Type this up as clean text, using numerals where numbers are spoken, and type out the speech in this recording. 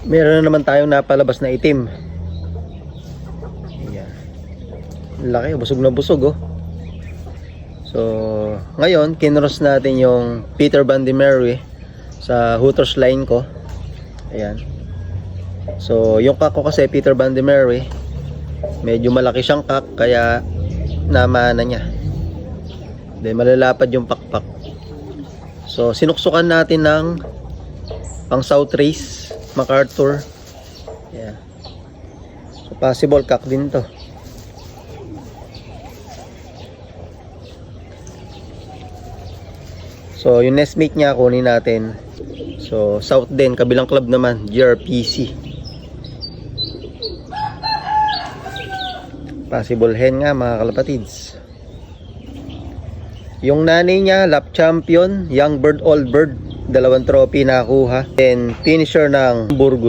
Meron na naman tayong napalabas na itim. Ayan. Laki, busog na busog oh. So, ngayon, kinross natin yung Peter Van de Merwe sa Hooters line ko. Ayan. So, yung kak ko kasi Peter Van de Merwe, medyo malaki siyang kak, kaya namana niya. Then, malalapad yung pakpak. So, sinuksukan natin ng pang South Race, MacArthur. Ayan. So, possible kak din to. So, yung nest mate niya, kunin natin. So, South din, kabilang club naman, GRPC. Possible hen nga, mga kalapatids. Yung nanay niya, lap champion, young bird, old bird. 2 trophy nakuha. Then, finisher ng Burgos.